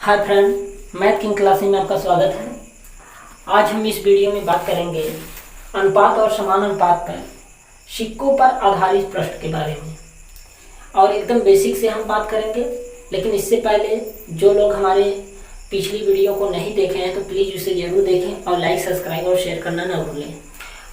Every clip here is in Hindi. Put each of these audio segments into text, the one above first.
हाय फ्रेंड, मैथ की क्लास में आपका स्वागत है। आज हम इस वीडियो में बात करेंगे अनुपात और समान अनुपात पर सिक्कों पर आधारित प्रश्न के बारे में। और एकदम बेसिक से हम बात करेंगे, लेकिन इससे पहले जो लोग हमारे पिछली वीडियो को नहीं देखे हैं तो प्लीज़ उसे ज़रूर देखें और लाइक, सब्सक्राइब और शेयर करना ना भूलें।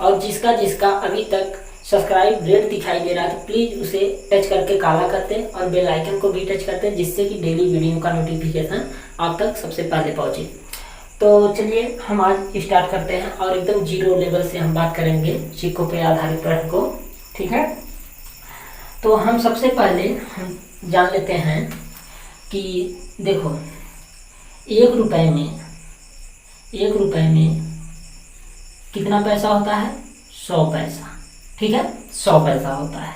और जिसका अभी तक सब्सक्राइब रेड दिखाई दे रहा है तो प्लीज़ उसे टच करके काला करते और बेल आइकन को भी टच करते, जिससे कि डेली वीडियो का नोटिफिकेशन आप तक सबसे पहले पहुंचे। तो चलिए हम आज स्टार्ट करते हैं और एकदम जीरो लेवल से हम बात करेंगे सिक्कों पर आधारित प्रश्न को। ठीक है, तो हम सबसे पहले हम जान लेते हैं कि देखो एक रुपए में कितना पैसा होता है? 100 पैसा। ठीक है, 100 पैसा होता है।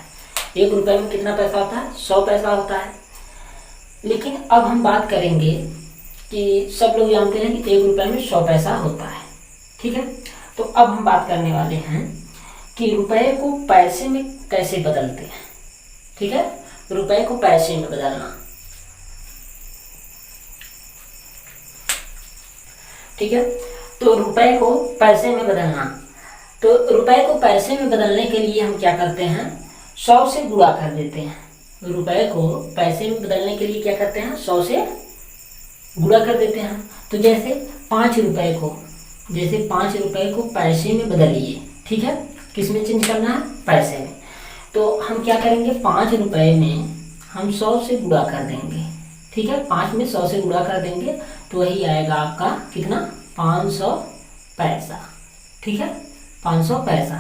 एक रुपए में कितना पैसा होता है? 100 पैसा होता है। लेकिन अब हम बात करेंगे कि सब लोग जानते हैं कि एक रुपए में 100 पैसा होता है। ठीक है, तो अब हम बात करने वाले हैं कि रुपए को पैसे में कैसे बदलते हैं। ठीक है, रुपए को पैसे में बदलना। ठीक है, तो रुपए को पैसे में बदलना। तो रुपए को पैसे में बदलने के लिए हम क्या करते हैं? 100 से गुणा कर देते हैं। रुपए को पैसे में बदलने के लिए क्या करते हैं? 100 से गुणा कर देते हैं। तो जैसे 5 रुपए को पैसे में बदलिए। ठीक है, किस में चेंज करना है? पैसे में। तो हम क्या करेंगे? 5 रुपए में हम 100 से गुणा कर देंगे। ठीक है, 5 में 100 से गुणा कर देंगे तो वही आएगा आपका कितना? 500 पैसा। ठीक है, 500 पैसा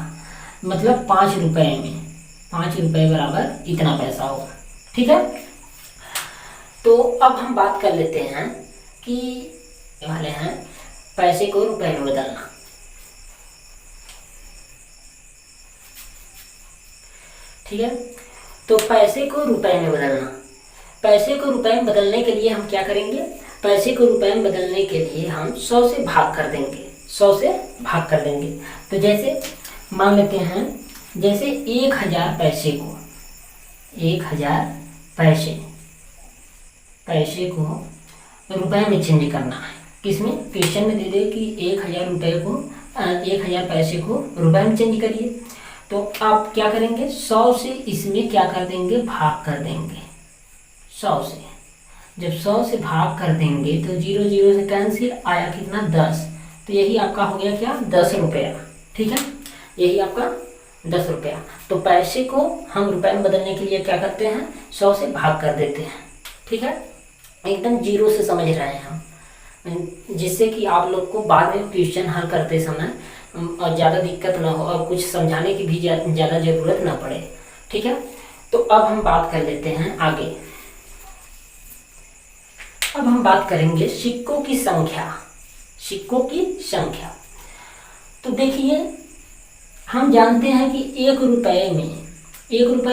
मतलब 5 रुपए में 5 रुपए बराबर इतना पैसा होगा। ठीक है, तो अब हम बात कर लेते हैं कि वाले हैं पैसे को रुपए में बदलना। ठीक है, तो पैसे को रुपए में बदलना। पैसे को रुपए में बदलने के लिए हम क्या करेंगे? पैसे को रुपए में बदलने के लिए हम 100 से भाग कर देंगे। 100 से भाग कर देंगे। तो जैसे मान लेते हैं, जैसे 1000 पैसे को 1000 पैसे को रुपए में चेंज करना है। किसमें? क्वेश्चन में दे दे कि 1000 पैसे को रुपए में चेंज करिए। तो आप क्या करेंगे? 100 से इसमें क्या कर देंगे? भाग कर देंगे। 100 से जब 100 से भाग कर देंगे तो 0 0 से कैंसिल, आया कितना? 10। तो यही आपका हो गया क्या? 10 रुपया। ठीक है, यही आपका 10 रुपया। तो पैसे को हम रुपए में बदलने के लिए क्या करते हैं? 100 से भाग कर देते हैं। ठीक है, एकदम जीरो से समझ रहे हैं हम, जिससे कि आप लोग को बाद में क्वेश्चन हल करते समय और ज़्यादा दिक्कत ना हो और कुछ समझाने की भी ज़्यादा ज़रूरत ना पड़े। ठीक है, तो अब हम बात कर लेते हैं आगे। अब हम बात करेंगे सिक्कों की संख्या। सिक्कों की संख्या। तो देखिए, हम जानते हैं कि एक रुपए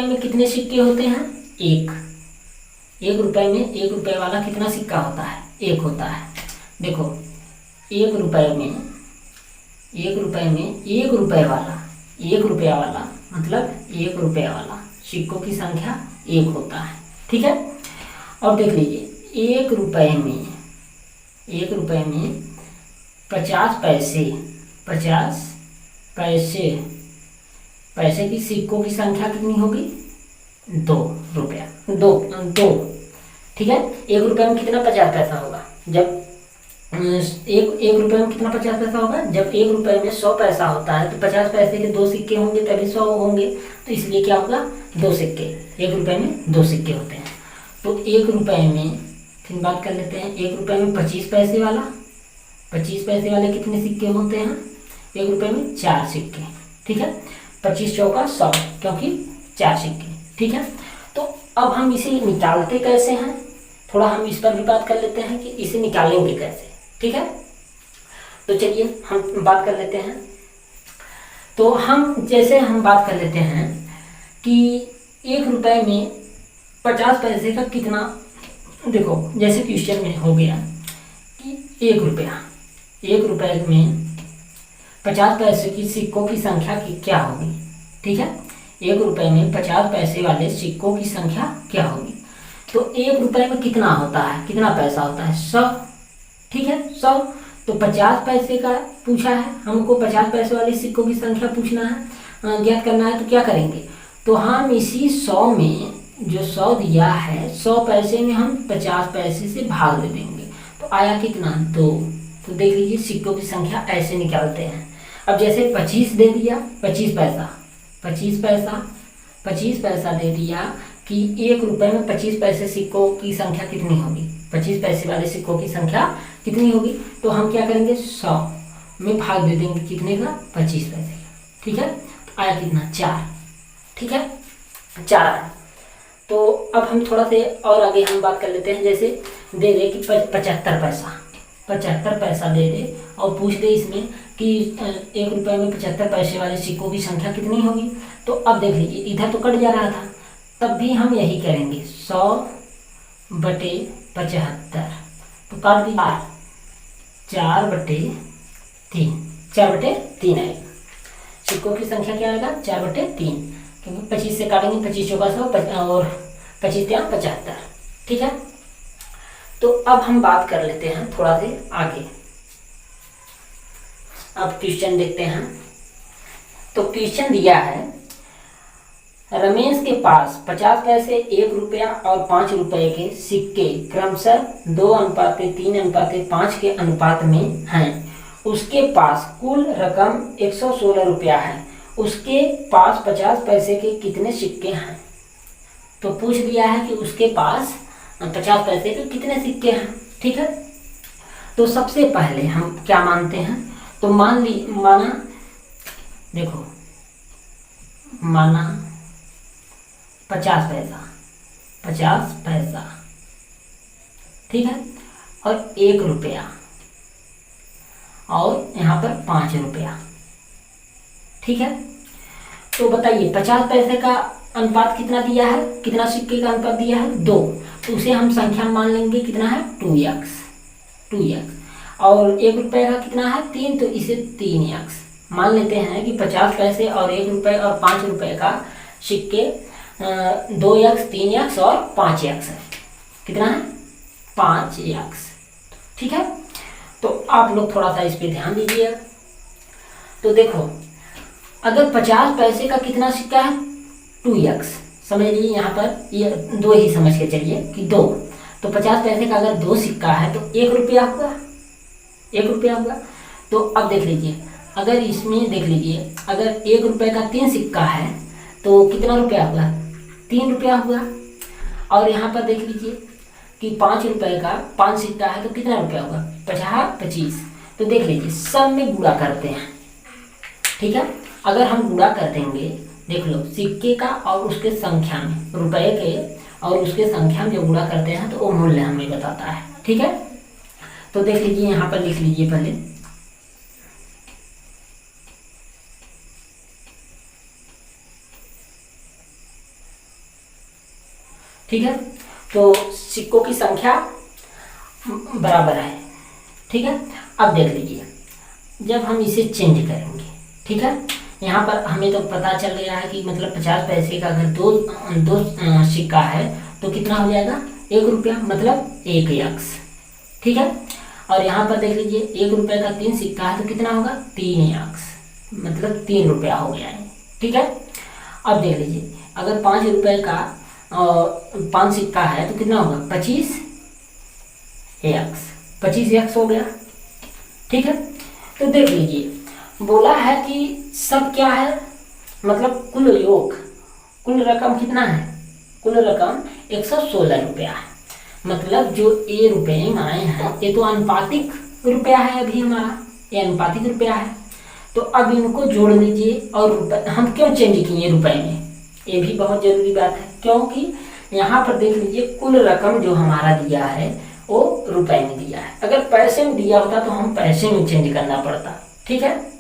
में कितने सिक्के होते हैं? एक रुपए में एक रुपए वाला कितना सिक्का होता है? एक होता है। देखो, एक रुपए में एक रुपया वाला मतलब एक रुपया वाला सिक्कों की संख्या 1 होता है। ठीक है, और देख लीजिए, एक रुपए में 50 पैसे की सिक्कों की संख्या कितनी होगी? 2 रुपया। दो। ठीक है, एक रुपए में कितना 50 पैसा होगा? जब एक रुपए में कितना 50 पैसा होगा? जब एक रुपए में 100 पैसा होता है तो 50 पैसे के 2 सिक्के होंगे तभी 100 होंगे। तो इसलिए क्या होगा? 2 सिक्के। एक रुपए में 2 सिक्के होते हैं। तो एक रुपए में फिर बात कर लेते हैं, एक रुपए में 25 पैसे वाले कितने सिक्के होते हैं? एक रुपए में 4 सिक्के। ठीक है, 25 चौका 100, क्योंकि 4 सिक्के। ठीक है, तो अब हम इसे निकालते कैसे हैं? थोड़ा हम इस पर भी बात कर लेते हैं कि इसे निकालेंगे कैसे। ठीक है, तो चलिए हम बात कर लेते हैं। तो हम बात कर लेते हैं कि एक रुपए में 50 पैसे का कितना। देखो, जैसे क्वेश्चन में हो गया कि एक रुपए में 50 पैसे की सिक्कों की संख्या की क्या होगी। ठीक है, एक रुपए में 50 पैसे वाले सिक्कों की संख्या क्या होगी? तो 1 रुपए में कितना होता है, कितना पैसा होता है, 100। ठीक है, 100। तो 50 पैसे का पूछा है हमको, 50 पैसे वाले सिक्कों की संख्या पूछना है, ज्ञात करना है। तो क्या करेंगे, तो हम इसी 100 में जो 100 दिया है, 100 पैसे में हम 50 पैसे से भाग दे देंगे। तो आया कितना, 2। तो देख लीजिए सिक्कों की संख्या ऐसे निकालते हैं। अब जैसे 25 दे दिया, 25 पैसा, 25 पैसा, 25 पैसा दे दिया कि 1 रुपए में 25 पैसे सिक्कों की संख्या कितनी होगी, 25 पैसे वाले सिक्कों की संख्या कितनी होगी। तो हम क्या करेंगे, 100 में भाग दे देंगे कितने का, 25 पैसे का। ठीक है, तो आया कितना, 4। ठीक है, 4। तो अब हम थोड़ा से और आगे हम बात कर लेते हैं। जैसे दे दे कि 75 पैसा, 75 पैसा दे दे और पूछ दे इसमें कि 1 रुपए में 75 पैसे वाले सिक्कों की संख्या कितनी होगी। तो अब देख लीजिए इधर तो कट जा रहा था, तब भी हम यही करेंगे, 100/75। तो काट दिया 4/3, 4/3 आएगा। सिक्कों की संख्या क्या आएगा, 4/3, क्योंकि 25 से काटेंगे, 25 चौका 100 और 25 या 75। ठीक है, तो अब हम बात कर लेते हैं थोड़ा से आगे। अब क्वेश्चन देखते हैं। तो क्वेश्चन दिया है, रमेश के पास 50 पैसे, 1 रुपया और 5 रुपए के सिक्के क्रमशः 2:3:5 के अनुपात में हैं। उसके पास कुल रकम 116 रुपया है। उसके पास 50 पैसे के कितने सिक्के हैं। तो पूछ दिया है कि उसके पास 50 पैसे के कितने सिक्के हैं। ठीक है, तो सबसे पहले हम क्या मानते हैं, तो माना देखो, माना 50 पैसा, 50 पैसा, ठीक है, और 1 रुपया और यहाँ पर 5 रुपया। ठीक है, तो बताइए 50 पैसे का अनुपात कितना दिया है, कितना सिक्के का अनुपात दिया है, 2। तो उसे हम संख्या मान लेंगे कितना है, 2x, 2x। और 1 रुपये का कितना है, 3, तो इसे 3x मान लेते हैं कि 50 पैसे और 1 रुपये और 5 रुपये का सिक्के 2x, 3x और 5x है। कितना है, 5x। ठीक है, तो आप लोग थोड़ा सा इस पर ध्यान दीजिए। तो देखो, अगर 50 पैसे का कितना सिक्का है, 2x, समझ लीजिए यहाँ पर ये 2 ही समझ के चलिए कि 2। तो 50 पैसे का अगर 2 सिक्का है तो 1 रुपया हुआ, 1 रुपया हुआ। तो अब देख लीजिए, अगर इसमें देख लीजिए, अगर 1 रुपये का 3 सिक्का है तो कितना रुपया हुआ, 3 रुपया हुआ। और यहाँ पर देख लीजिए कि 5 रुपये का 5 सिक्का है तो कितना रुपया हुआ, 50, 25। तो देख लीजिए सब में गुणा करते हैं। ठीक है, अगर हम गुणा कर देंगे, देख लो सिक्के का और उसके संख्या में, रुपए के और उसके संख्या में जो गुणा करते हैं तो वो मूल्य हमें बताता है। ठीक है, तो देख लीजिए यहाँ पर लिख लीजिए पहले, ठीक है, तो सिक्कों की संख्या बराबर है। ठीक है, अब देख लीजिए जब हम इसे चेंज करेंगे, ठीक है, यहाँ पर हमें तो पता चल गया है कि मतलब 50 पैसे का अगर दो सिक्का है तो कितना हो जाएगा, 1 रुपया, मतलब 1x। ठीक है, और यहाँ पर देख लीजिए 1 रुपये का 3 सिक्का है तो कितना होगा, 3x, मतलब 3 रुपया हो गया है। ठीक है, अब देख लीजिए अगर 5 रुपये का 5 सिक्का है तो कितना होगा, 25x, 25x हो गया। ठीक है, तो देख लीजिए बोला है कि सब क्या है, मतलब कुल योग, कुल रकम कितना है, कुल रकम 116 रुपया है। मतलब जो ये रुपये आए हैं ये तो अनुपातिक रुपया है, अभी हमारा ये अनुपातिक रुपया है। तो अब इनको जोड़ लीजिए, और रुपये हम क्यों चेंज किए रुपए में, ये भी बहुत जरूरी बात है, क्योंकि यहाँ पर देख लीजिए कुल रकम जो हमारा दिया है वो रुपए में दिया है। अगर पैसे में दिया होता तो हम पैसे में चेंज करना पड़ता। ठीक है,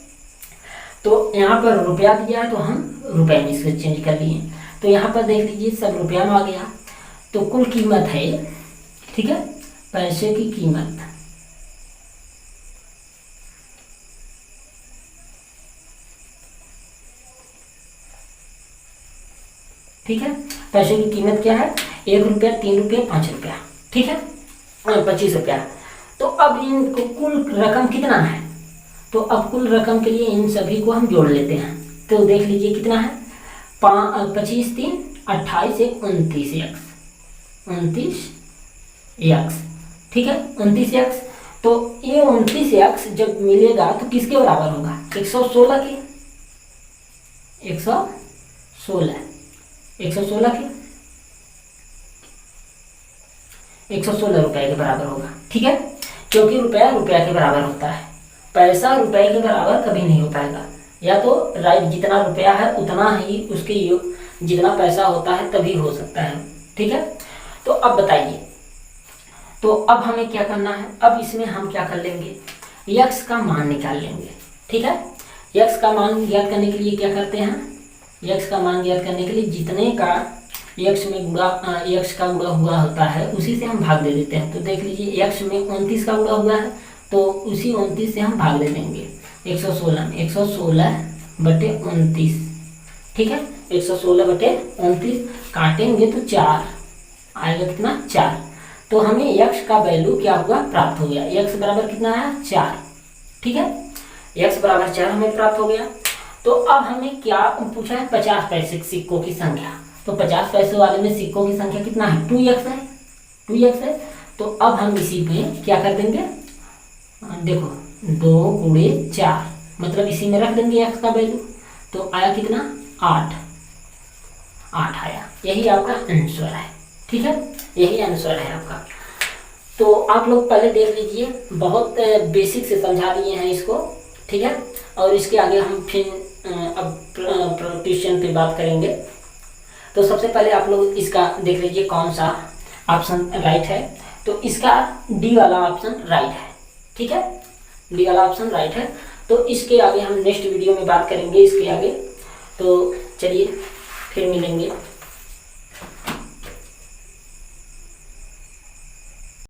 तो यहाँ पर रुपया दिया है तो हम रुपए में इसको चेंज कर लिए। तो यहाँ पर देख लीजिए सब रुपया में आ गया। तो कुल कीमत है, ठीक है, पैसे की कीमत, ठीक है, पैसे की कीमत क्या है, 1 रुपया, 3 रुपया, 5 रुपया, ठीक है, 25 रुपया। तो अब इनको कुल रकम कितना है, तो अब कुल रकम के लिए इन सभी को हम जोड़ लेते हैं। तो देख लीजिए कितना है, 25 3 28 1 29 एक्स, ठीक है, 29 एक्स। तो ये 29 एक्स जब मिलेगा तो किसके बराबर होगा, 116 के, 116 के 116 रुपए के बराबर होगा, ठीक है, क्योंकि रुपया रुपया के बराबर होता है, पैसा रुपए के बराबर कभी नहीं हो पाएगा। या तो राइट जितना रुपया है उतना ही उसके जितना पैसा होता है तभी हो सकता है, ठीक है। तो अब बताइए, तो अब हमें क्या करना है, अब इसमें हम क्या कर लेंगे, यक्स का मान निकाल लेंगे, ठीक है। यक्स का मान ज्ञात करने के लिए क्या करते हैं, यक्स का मान ज्ञात करने के लिए जितने का यक्स में गुणा यक्स का गुणा हुआ होता है उसी से हम भाग दे देते हैं। तो देख लीजिए यक्स में 29 का गुणा हुआ है तो उसी 29 से हम भाग दे देंगे 116 में, 116/29, ठीक है, 116/29 काटेंगे तो 4 आएगा, कितना 4। तो हमें यक्स का वैल्यू क्या हुआ, प्राप्त हो गया, यक्स बराबर कितना है 4, ठीक है, यक्स बराबर 4 हमें प्राप्त हो गया। तो अब हमें क्या पूछा है, 50 पैसे सिक्कों की संख्या। तो 50 पैसे वाले में सिक्कों की संख्या कितना है, 2x है, 2x है। तो अब हम इसी में क्या कर देंगे, देखो 2 × 4 मतलब इसी में रख देंगे x का वैल्यू। तो आया कितना, 8 आया, यही आपका आंसर है, ठीक है, यही आंसर है आपका। तो आप लोग पहले देख लीजिए, बहुत बेसिक से समझा दिए हैं इसको, ठीक है, और इसके आगे हम फिर अब प्रॉपर्टीशन पे बात करेंगे। तो सबसे पहले आप लोग इसका देख लीजिए कौन सा ऑप्शन राइट है। तो इसका डी वाला ऑप्शन राइट है, ठीक है, डी वाला ऑप्शन राइट है। तो इसके आगे हम नेक्स्ट वीडियो में बात करेंगे इसके आगे। तो चलिए फिर मिलेंगे।